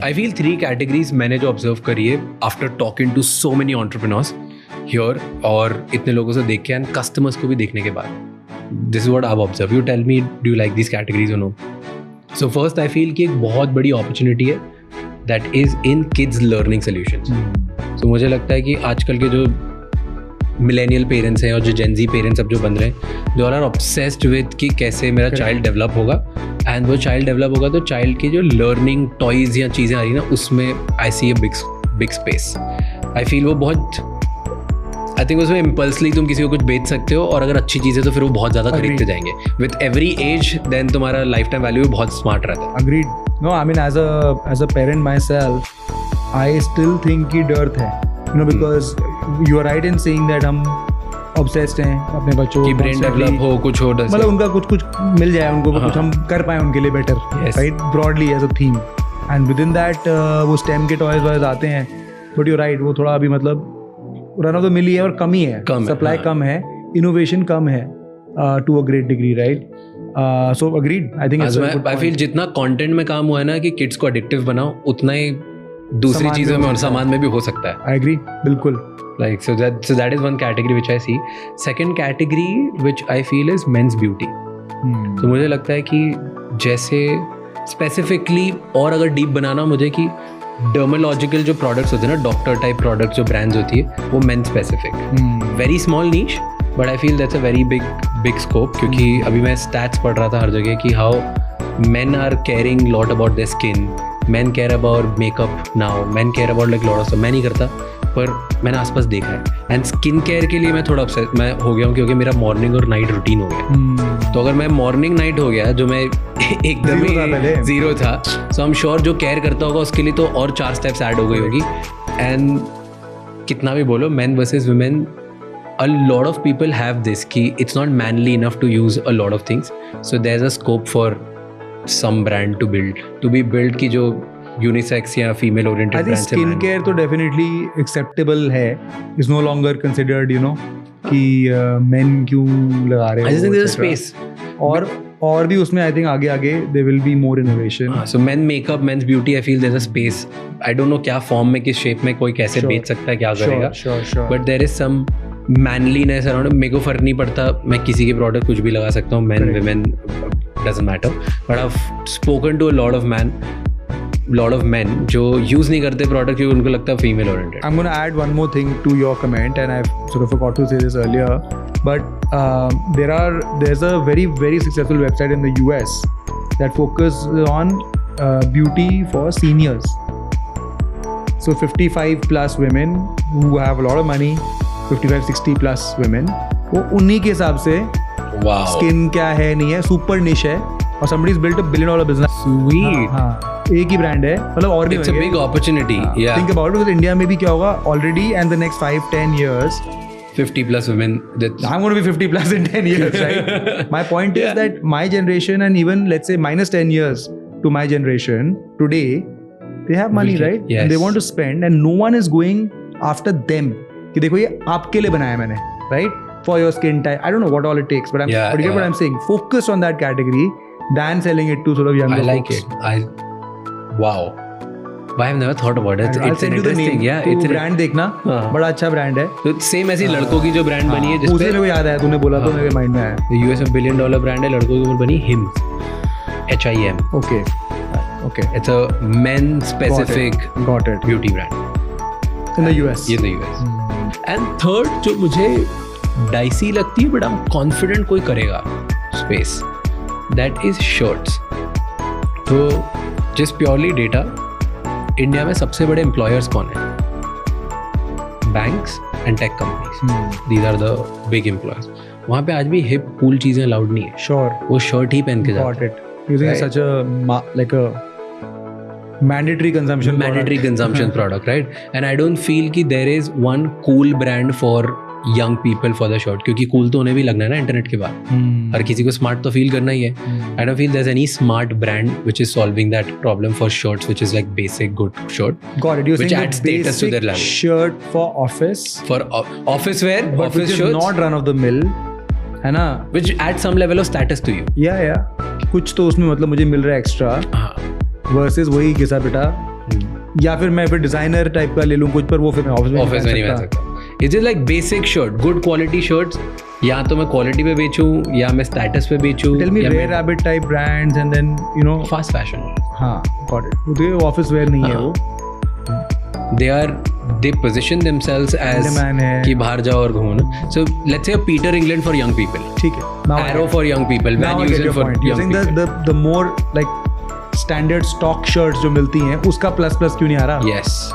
I feel 3 categories मैंने जो observe करी है after talking to so many entrepreneurs here और इतने लोगों से देख के एंड कस्टमर्स को भी देखने के बाद this is what I have observe. You tell me, do you like this categories और no? So first I feel कि एक बहुत बड़ी अपॉर्चुनिटी है that is in kids learning solutions. So मुझे लगता है कि आजकल के जो मिलेनियल पेरेंट्स हैं और जो जेन ज़ी पेरेंट्स अब जो बन रहे हैं, दे आर ऑब्सेस्ड विद कि कैसे मेरा चाइल्ड डेवलप होगा. एंड वो चाइल्ड डेवलप होगा तो चाइल्ड की जो लर्निंग टॉयज़ या चीज़ें आ रही ना, उसमें I see a big space. I feel वो बहुत, आई थिंक उसमें इम्पल्सली तुम किसी को कुछ बेच सकते हो और अगर अच्छी चीज़ है तो फिर वो बहुत ज़्यादा खरीदते जाएंगे. विद एवरी एज देन तुम्हारा लाइफ टाइम वैल्यू बहुत स्मार्ट रहता है. Agreed. No, I mean as a parent myself I still think कि डर्थ है, you know, because you are right in saying that हम ऑब्सेस्ड हैं अपने बच्चों की ब्रेन डेवलप हो, कुछ हो, मतलब उनका कुछ मिल जाए उनको, कुछ हम कर पाए उनके लिए better, right, broadly as a theme. And within that वो स्टेम के टॉयज वायज आते हैं, बट यू राइट, वो थोड़ा अभी मतलब रन ऑफ द मिल ही है और कम ही है, सप्लाई कम है, इनोवेशन कम है to a great degree, right. So agreed. I think I feel जितना कंटेंट में काम हुआ है ना कि किड्स को एडिक्टिव बनाओ, उतना ही दूसरी चीज़ों में और सामान में भी हो सकता है. आई एग्री, बिल्कुल. Like so that is one category which I see. Second category which I feel is men's beauty. तो मुझे लगता है कि जैसे स्पेसिफिकली और अगर डीप बनाना मुझे कि डर्मोलॉजिकल जो प्रोडक्ट्स होते हैं ना, डॉक्टर टाइप प्रोडक्ट्स जो ब्रांड्स होती है, वो main specific, very small niche, but I feel that's a very big scope. क्योंकि अभी मैं स्टैट्स पढ़ रहा था हर जगह कि how men are caring lot about their skin, men care about makeup now, men care about like lot of stuff. मैं नहीं करता पर मैंने आसपास देखा है. एंड स्किन केयर के लिए मैं थोड़ा अपसेट मैं हो गया हूँ क्योंकि मेरा मॉर्निंग और नाइट रूटीन हो गया. तो अगर मैं मॉर्निंग नाइट हो गया जो मैं एकदम ही जीरो था, सो आई एम श्योर जो केयर करता होगा उसके लिए तो और 4 स्टेप्स ऐड हो गई होगी. एंड कितना भी बोलो man versus women, a lot of people have this कि it's not manly enough to use a lot of things, so there's a scope for some brand to be built कि जो unisex या female oriented brand से. I think skin care तो definitely acceptable है, is no longer considered, you know, कि men क्यों लगा रहे हैं. I just think there's a space. और भी उसमें I think आगे there will be more innovation. So men makeup, men's beauty, I feel there's a space. I don't know क्या form में, किस shape में कोई कैसे बेच सकता है, क्या करेगा. Sure. But there is some manliness around. मेरे को फर्क नहीं पड़ता, मैं किसी के प्रोडक्ट कुछ भी लगा सकता हूँ, men, women, doesn't matter. But I've spoken to a lot of men जो यूज नहीं करते प्रोडक्ट क्योंकि उनको लगता है female oriented. I'm going to add one more thing to your comment, and I've sort of forgot to say this earlier, but there's a very, very successful website in the US that focuses on beauty for seniors. So 55 plus women who have a lot of money, 55-60 plus women, वो उन्हीं के हिसाब से skin क्या है नहीं है, super निश है, और somebody's built a $1 billion business. Sweet. हाँ, एक ही ब्रांड है, मतलब और भी it's a big opportunity. Yeah. Think about it, because India में भी क्या होगा already, and the next 5-10 years 50 plus women. I'm going to be 50 plus in 10 years, right? My point is that my generation, and even let's say minus 10 years to my generation today, they have money, right? Yes. And they want to spend, and no one is going after them कि देखो ये आपके लिए बनाया मैंने, right? For your skin type, I don't know what all it takes, but but you get what I'm saying. Focus on that category than selling it to sort of younger folks. I like it. Wow. Why I've never thought about it. It's an interesting. Yeah, it's a brand. देखना, बड़ा अच्छा brand है. तो same ऐसी लड़कों की जो brand बनी है, जिसपे उसे मेरे को याद आया, तूने बोला तो मेरे माइंड में आया. US में $1 billion brand है, लड़कों की ऊपर बनी HIMS. HIM. Okay. It's a men specific got it beauty brand in the US. In the US. And third जो मुझे डाइसी लगती है बट आई एम कॉन्फिडेंट कोई करेगा स्पेस, दैट इज शर्ट्स. तो जस्ट प्योरली डेटा, इंडिया में सबसे बड़े एम्प्लॉयर्स कौन है? Banks and tech companies, these are the big employers. वहाँ पे आज भी हिप कूल चीज़ें अलाउड नहीं है. श्योर, वो शर्ट ही पहन के जाते हैं. Using such a like a mandatory consumption product, right? And I don't feel कि there is one cool brand for young people for the shirt, क्योंकि cool तो उन्हें भी लगना है ना इंटरनेट के बाद. हर किसी को smart तो feel करना ही है. I don't feel there's any smart brand which is solving that problem for shirts, which is like basic good shirt. Got it. You're which saying adds status to their life. Shirt for office. For office wear, but office which shirts. is not run of the mill, है ना? Which adds some level of status to you. Yeah. कुछ तो उसमें मतलब मुझे मिल रहा है extra. versus वही घिसा बेटा या फिर मैं फिर डिजाइनर टाइप का ले लूँ कुछ, पर वो फिर मैं ऑफिस में नहीं पहन सकता. It's just like basic shirt, good quality shirts. या तो मैं क्वालिटी पे बेचूं या मैं स्टेटस पे बेचूं. Tell me Rare Rabbit type brands and then you know fast fashion. हाँ, got it. वो तो ऑफिस वेयर नहीं है वो. They position themselves as कि बाहर जाओ और घूमो ना. So let's say a Peter England for young people. ठीक है. Arrow for young people. Van Heusen for young people. The more like standard stock shirts जो मिलती हैं उसका प्लस क्यों नहीं आ रहा? Yes.